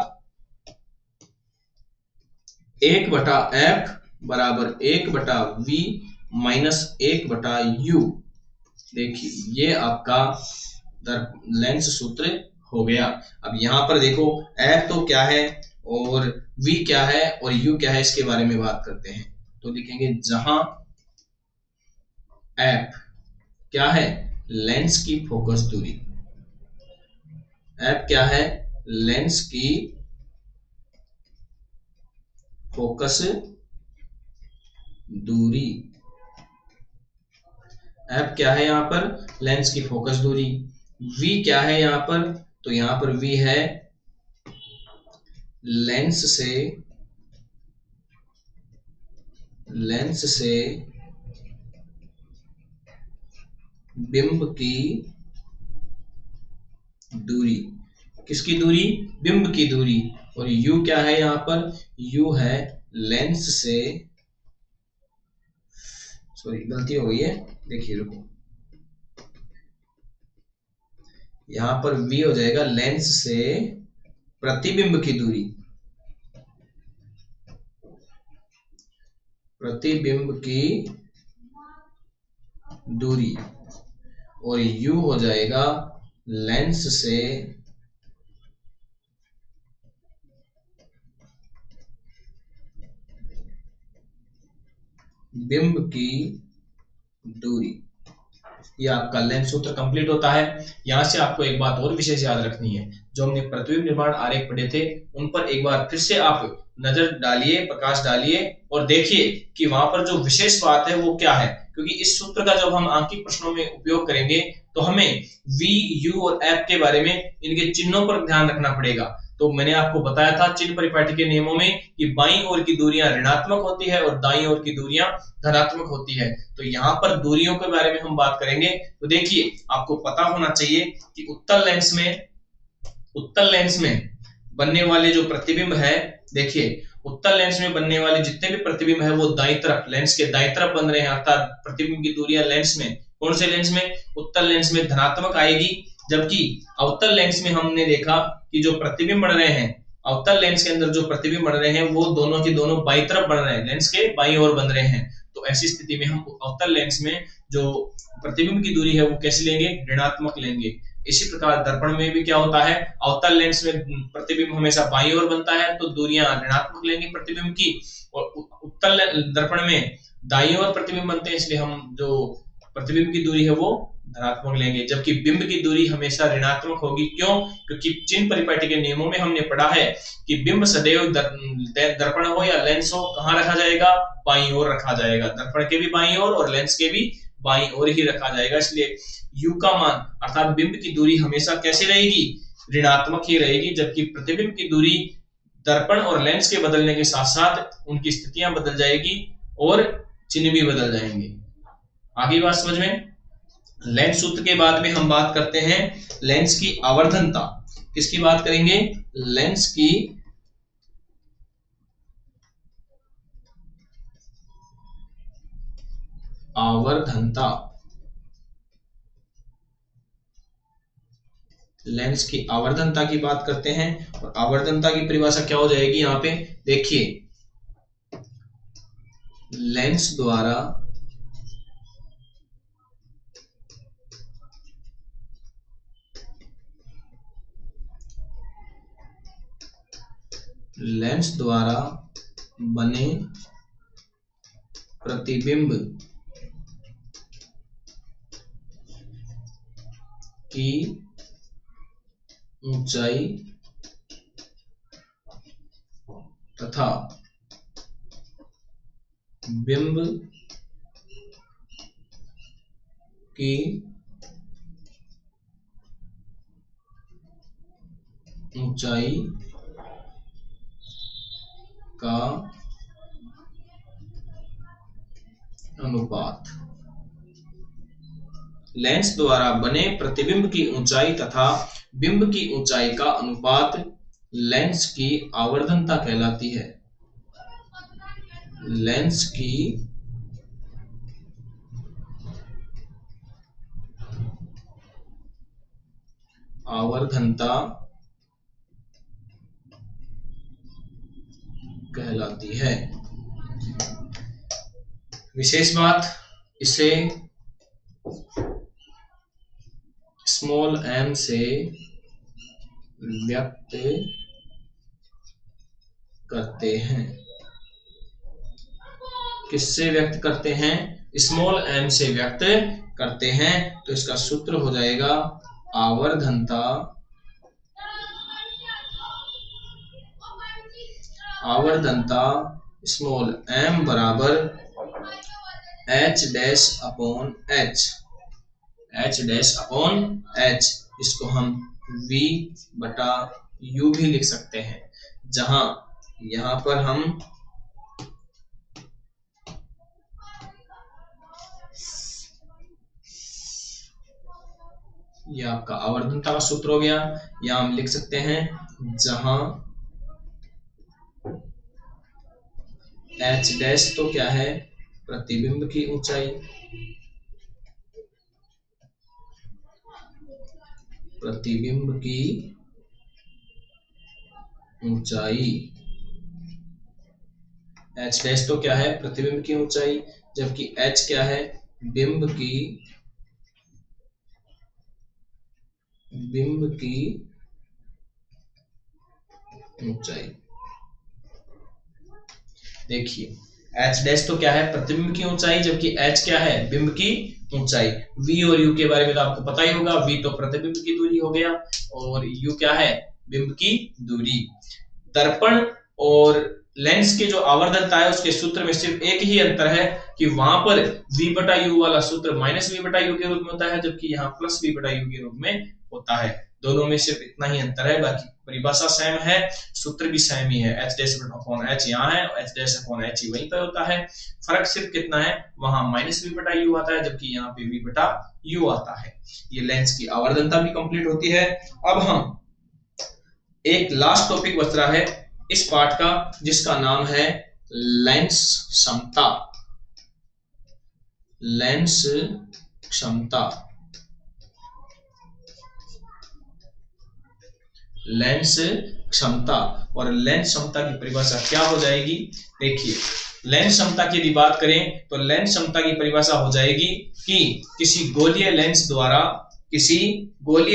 1/f बराबर 1/v माइनस 1/u। देखिए, ये आपका लेंस सूत्र हो गया। अब यहाँ पर देखो, f तो क्या है और v क्या है और u क्या है, इसके बारे में बात करते हैं। तो लिखेंगे जहां f क्या है? लेंस की फोकस दूरी। f क्या है? लेंस की फोकस दूरी। f क्या है यहाँ पर? लेंस की फोकस दूरी। v क्या है यहाँ पर? तो यहाँ पर v है लेंस से बिंब की दूरी। किसकी दूरी? बिंब की दूरी। और u क्या है यहाँ पर? u है लेंस से, सॉरी गलती हो गई है, देखिए रुको, यहां पर v हो जाएगा लेंस से प्रतिबिंब की दूरी। प्रतिबिंब की दूरी। और u हो जाएगा लेंस से बिंब की दूरी। ये आपका लेंस सूत्र कंप्लीट होता है। यहां से आपको एक बात और विशेष याद रखनी है, जो हमने प्रतिबिंब निर्माण आरेख पढ़े थे उन पर एक बार फिर से आप नजर डालिए, प्रकाश डालिए और देखिए कि वहां पर जो विशेष बात है वो क्या है। क्योंकि इस सूत्र का जब हम अंकित प्रश्नों में उपयोग करेंगे तो हमें v, u और f के बारे में इनके चिन्हों पर ध्यान रखना पड़ेगा। तो मैंने आपको बताया था चिन्ह परिपाटी के नियमों में कि बाईं ओर की दूरियां ऋणात्मक होती है और दाईं ओर की दूरियां धनात्मक होती है। तो यहाँ पर दूरियों के बारे में हम बात करेंगे। तो देखिए, आपको पता होना चाहिए कि उत्तल लेंस में बनने वाले जो प्रतिबिंब है, देखिए उत्तल लेंस में बनने वाले जितने भी प्रतिबिंब है वो दाईं तरफ, लेंस के दाईं तरफ बन रहे हैं। अर्थात प्रतिबिंब की दूरियां लेंस में, कौन से लेंस में? उत्तल लेंस में धनात्मक आएगी। जबकि अवतल लेंस में हमने देखा कि जो प्रतिबिंब बन रहे हैं, अवतल लेंस के अंदर जो प्रतिबिंब बन रहे हैं वो दोनों की दोनों बाईं तरफ बन रहे हैं, लेंस के बाईं ओर बन रहे हैं। तो ऐसी स्थिति में हम अवतल लेंस में जो प्रतिबिंब की दूरी है वो कैसे लेंगे? ऋणात्मक लेंगे। इसी प्रकार दर्पण में भी क्या होता है? अवतल लेंस में प्रतिबिंब हमेशा बाईं ओर बनता है तो दूरियां ऋणात्मक लेंगे प्रतिबिंब की, और उत्तल दर्पण में दाईं ओर प्रतिबिंब बनते हैं, इसलिए हम जो प्रतिबिंब की दूरी है वो धनात्मक लेंगे। जबकि बिंब की दूरी हमेशा ऋणात्मक होगी। क्यों? क्योंकि चिन्ह परिपाटी के नियमों में हमने पढ़ा है कि बिंब सदैव दर्पण हो या लेंस हो, कहाँ रखा जाएगा? बाईं ओर रखा जाएगा। दर्पण के भी बाईं ओर और लेंस के भी बाईं ओर ही रखा जाएगा। इसलिए u का मान अर्थात बिंब की दूरी हमेशा कैसे रहेगी? ऋणात्मक ही रहेगी। जबकि प्रतिबिंब की दूरी दर्पण और लेंस के बदलने के साथ साथ उनकी स्थितियां बदल जाएगी और चिन्ह भी बदल जाएंगे। आगे बात समझ में। लेंस सूत्र के बाद में हम बात करते हैं लेंस की आवर्धनता। किसकी बात करेंगे? लेंस की आवर्धनता। लेंस की आवर्धनता की बात करते हैं। और आवर्धनता की परिभाषा क्या हो जाएगी? यहां पे देखिए, लेंस द्वारा बने प्रतिबिंब की ऊंचाई तथा बिंब की ऊंचाई का अनुपात। लेंस द्वारा बने प्रतिबिंब की ऊंचाई तथा बिंब की ऊंचाई का अनुपात लेंस की आवर्धनता कहलाती है। लेंस की आवर्धनता कहलाती है। विशेष बात, इसे स्मॉल m से व्यक्त करते हैं। किससे व्यक्त करते हैं? स्मॉल m से व्यक्त करते हैं। तो इसका सूत्र हो जाएगा आवर्धनता स्मॉल m बराबर h डैश अपॉन h। इसको हम v बटा u भी लिख सकते हैं, जहां यहां पर हम ये आपका आवर्धनता का सूत्र हो गया। यहां हम लिख सकते हैं जहां h डैश तो क्या है? प्रतिबिंब की ऊंचाई, प्रतिबिंब की ऊंचाई। h डैश तो क्या है? प्रतिबिंब की ऊंचाई, जबकि h क्या है? बिंब की ऊंचाई। देखिए h डैश तो क्या है? प्रतिबिंब की ऊंचाई, जबकि h क्या है? बिंब की ऊंचाई। v और u के बारे में तो आपको पता ही होगा। v तो प्रतिबिंब की दूरी हो गया और u क्या है? बिंब की दूरी। दर्पण और लेंस के जो आवर्धनता है उसके सूत्र में सिर्फ एक ही अंतर है कि वहां पर v बटा u वाला सूत्र माइनस v बटा u के रूप में होता है, जबकि यहाँ प्लस v बटा u के रूप में होता है। दोनों में सिर्फ इतना ही अंतर है, बाकी परिभाषा सेम है, सूत्र भी सेम ही है। h डैश अपॉन h यहाँ है, h डैश अपॉन h वहीं पर होता है। फर्क सिर्फ कितना है, वहां माइनस v बटा u आता है, जबकि यहाँ पे v बटा u आता है। ये लेंस की आवर्धनता भी कंप्लीट होती है। अब हम एक लास्ट टॉपिक बच रहा है इस पार्ट का, जिसका नाम है लेंस क्षमता। लेंस क्षमता और लेंस क्षमता की परिभाषा क्या हो जाएगी? देखिए, लेंस क्षमता की यदि बात करें तो लेंस क्षमता की परिभाषा हो जाएगी कि किसी गोलीय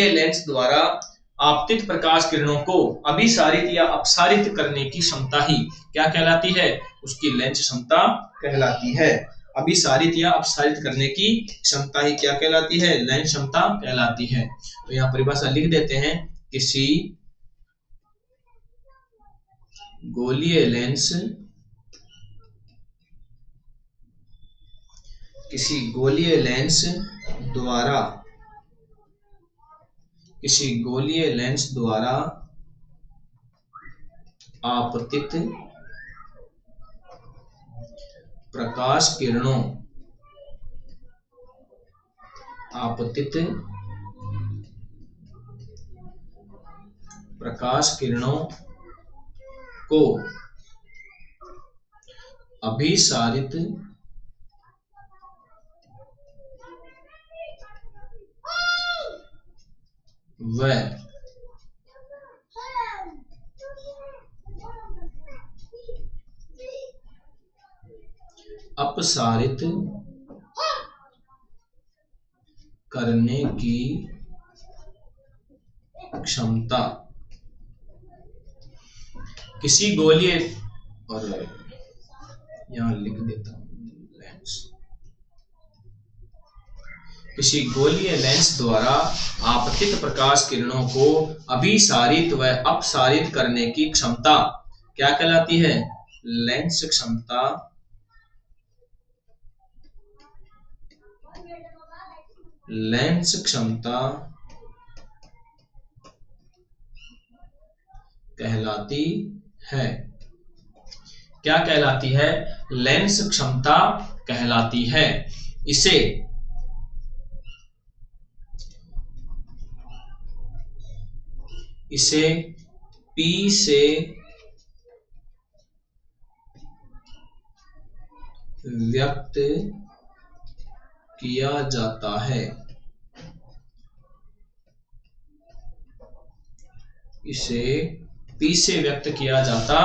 लेंस द्वारा आपतित प्रकाश किरणों को अभिसारित या अपसारित करने की क्षमता ही क्या कहलाती है? उसकी लेंस क्षमता कहलाती है। अभिसारित या अपसारित करने की क्षमता ही क्या कहलाती है? लेंस क्षमता कहलाती है। तो यहाँ परिभाषा लिख देते हैं, किसी गोलीय लेंस द्वारा आपतित प्रकाश किरणों को अभिसारित व अपसारित करने की क्षमता। किसी गोलीय, और यहां लिख देता हूं लेंस, किसी गोलीय लेंस द्वारा आपतित प्रकाश किरणों को अभिसारित व अपसारित करने की क्षमता क्या कहलाती है? लेंस क्षमता कहलाती है। क्या कहलाती है? लेंस क्षमता कहलाती है। इसे P से व्यक्त किया जाता है। इसे P से व्यक्त किया जाता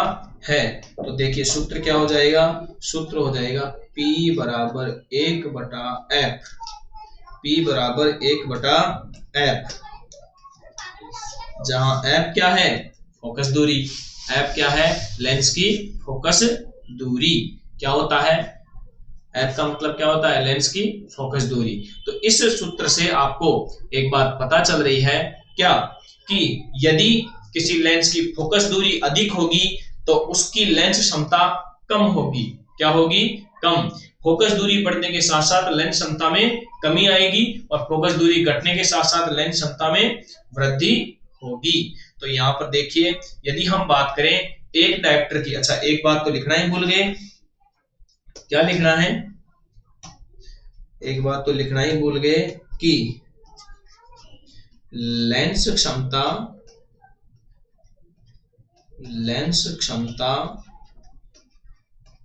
है। तो देखिए सूत्र क्या हो जाएगा? सूत्र हो जाएगा P बराबर 1/f। P बराबर 1/f, जहां f क्या है? फोकस दूरी। f क्या है? लेंस की फोकस दूरी। क्या होता है? f का मतलब क्या होता है? लेंस की फोकस दूरी। तो इस सूत्र से आपको एक बात पता चल रही है क्या, कि यदि किसी लेंस की फोकस दूरी अधिक होगी तो उसकी लेंस क्षमता कम होगी। क्या होगी? कम। फोकस दूरी बढ़ने के साथ साथ लेंस क्षमता में कमी आएगी और फोकस दूरी घटने के साथ साथ लेंस क्षमता में वृद्धि होगी। तो यहाँ पर देखिए, यदि हम बात करें एक डायोप्टर की, अच्छा एक बात तो लिखना ही भूल गए। क्या लिखना है? एक बात तो लिखना ही भूल गए कि लेंस क्षमता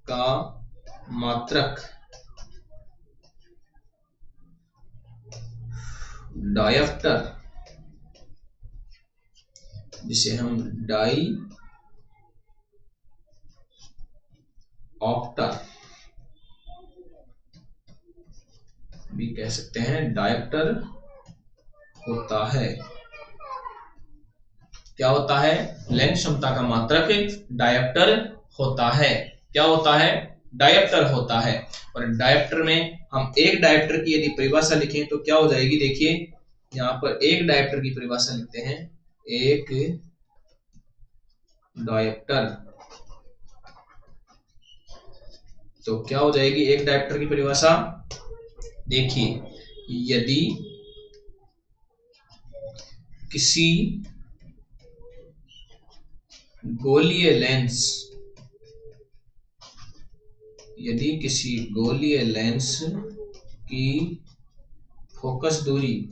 का मात्रक डायोप्टर, जिसे हम डाईऑप्टर भी कह सकते हैं, डायोप्टर होता है। क्या होता है? लेंस क्षमता का मात्रक डायोप्टर होता है। क्या होता है? डायोप्टर होता है। और डायोप्टर में हम एक डायोप्टर की यदि परिभाषा लिखें तो क्या हो जाएगी? देखिए यहाँ पर एक डायोप्टर की परिभाषा लिखते हैं। एक डायोप्टर, तो क्या हो जाएगी एक डायोप्टर की परिभाषा? देखिए, यदि किसी गोलीय लेंस की फोकस दूरी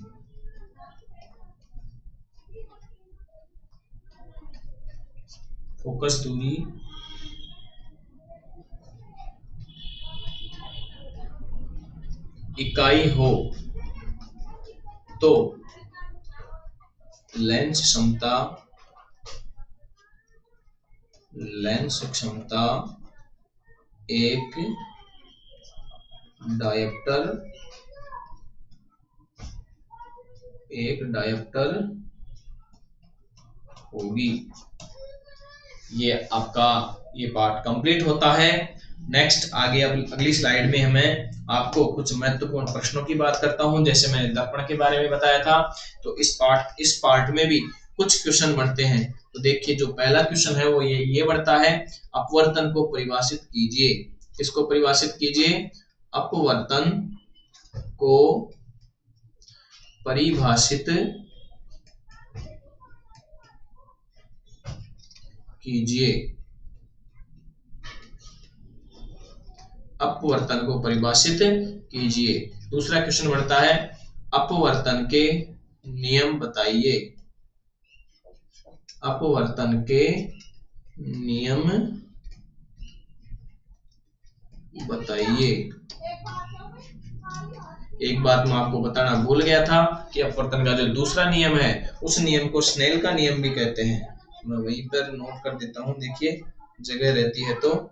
इकाई हो तो लेंस क्षमता एक डायोप्टर होगी। ये आपका ये पार्ट कंप्लीट होता है। नेक्स्ट आगे अगली स्लाइड में मैं आपको कुछ महत्वपूर्ण प्रश्नों की बात करता हूं। जैसे मैंने दर्पण के बारे में बताया था, तो इस पार्ट में भी कुछ क्वेश्चन बढ़ते हैं। तो देखिए, जो पहला क्वेश्चन है वो ये बढ़ता है, अपवर्तन को परिभाषित कीजिए। किसको परिभाषित कीजिए? अपवर्तन को परिभाषित कीजिए। अपवर्तन को परिभाषित कीजिए। दूसरा क्वेश्चन बढ़ता है, अपवर्तन के नियम बताइए। अपवर्तन के नियम बताइए। एक बात मैं आपको बताना भूल गया था कि अपवर्तन का जो दूसरा नियम है उस नियम को स्नेल का नियम भी कहते हैं। मैं वहीं पर नोट कर देता हूं, देखिए जगह रहती है तो।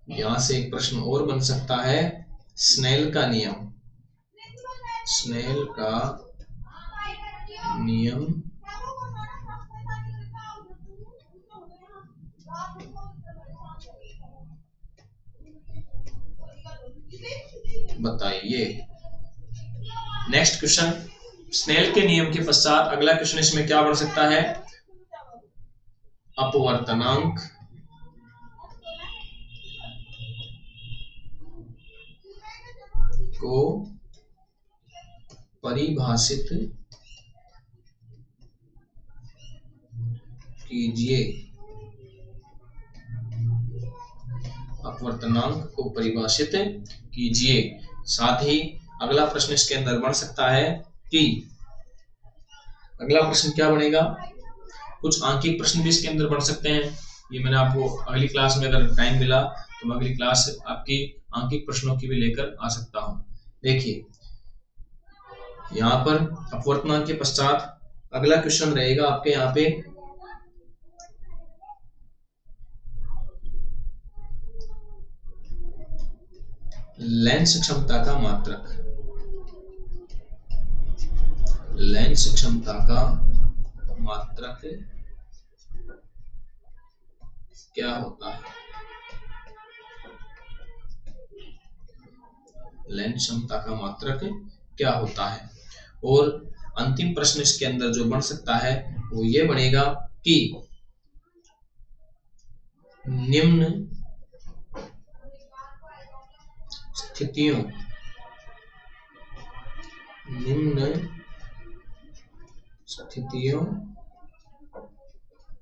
यहां से एक प्रश्न और बन सकता है, स्नेल का नियम बताइए। नेक्स्ट क्वेश्चन, स्नेल के नियम के पश्चात अगला क्वेश्चन इसमें क्या बन सकता है? अपवर्तनांक को परिभाषित कीजिए। अपवर्तनांक को परिभाषित कीजिए। साथ ही अगला प्रश्न इसके अंदर बन सकता है कि अगला प्रश्न क्या बनेगा, कुछ आंकिक प्रश्न भी इसके अंदर बन सकते हैं। ये मैंने आपको अगली क्लास में अगर टाइम मिला तो मैं अगली क्लास आपकी आंकिक प्रश्नों की भी लेकर आ सकता हूं। देखिए यहाँ पर अपवर्तनांक के पश्चात अगला क्वेश्चन रहेगा आपके यहाँ पे लेंस क्षमता का मात्रक। लेंस क्षमता का मात्रक क्या होता है? लेंस क्षमता का मात्रक क्या होता है? और अंतिम प्रश्न इसके अंदर जो बन सकता है वो ये बनेगा कि निम्न स्थितियों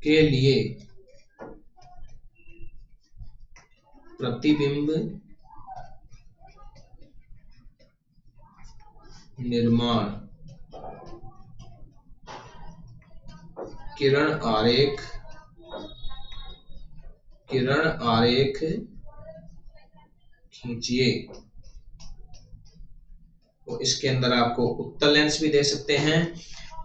के लिए प्रतिबिंब निर्माण किरण आरेख खींचिए। तो इसके अंदर आपको उत्तल लेंस भी दे सकते हैं,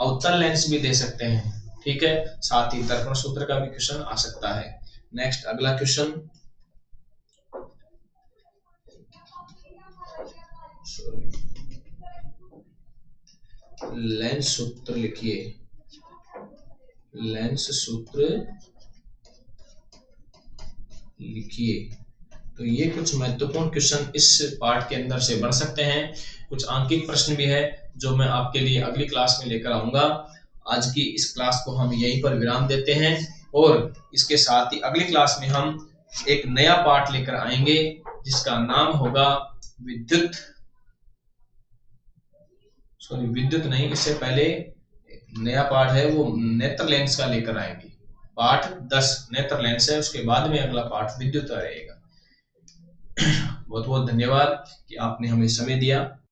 अवतल लेंस भी दे सकते हैं, ठीक है। साथ ही दर्पण सूत्र का भी क्वेश्चन आ सकता है। नेक्स्ट अगला क्वेश्चन, लेंस सूत्र लिखिए। लेंस सूत्र लिखिए। तो ये कुछ महत्वपूर्ण क्वेश्चन इस पार्ट के अंदर से बन सकते हैं। कुछ आंकिक प्रश्न भी है जो मैं आपके लिए अगली क्लास में लेकर आऊंगा। आज की इस क्लास को हम यहीं पर विराम देते हैं और इसके साथ ही अगली क्लास में हम एक नया पार्ट लेकर आएंगे जिसका नाम होगा विद्युत नहीं, इससे पहले नया पार्ट है वो नेत्र लेंस का लेकर आएंगे। पार्ट 10 नेत्र लेंस है, उसके बाद में अगला पार्ट विद्युत रहेगा। बहुत बहुत धन्यवाद कि आपने हमें समय दिया।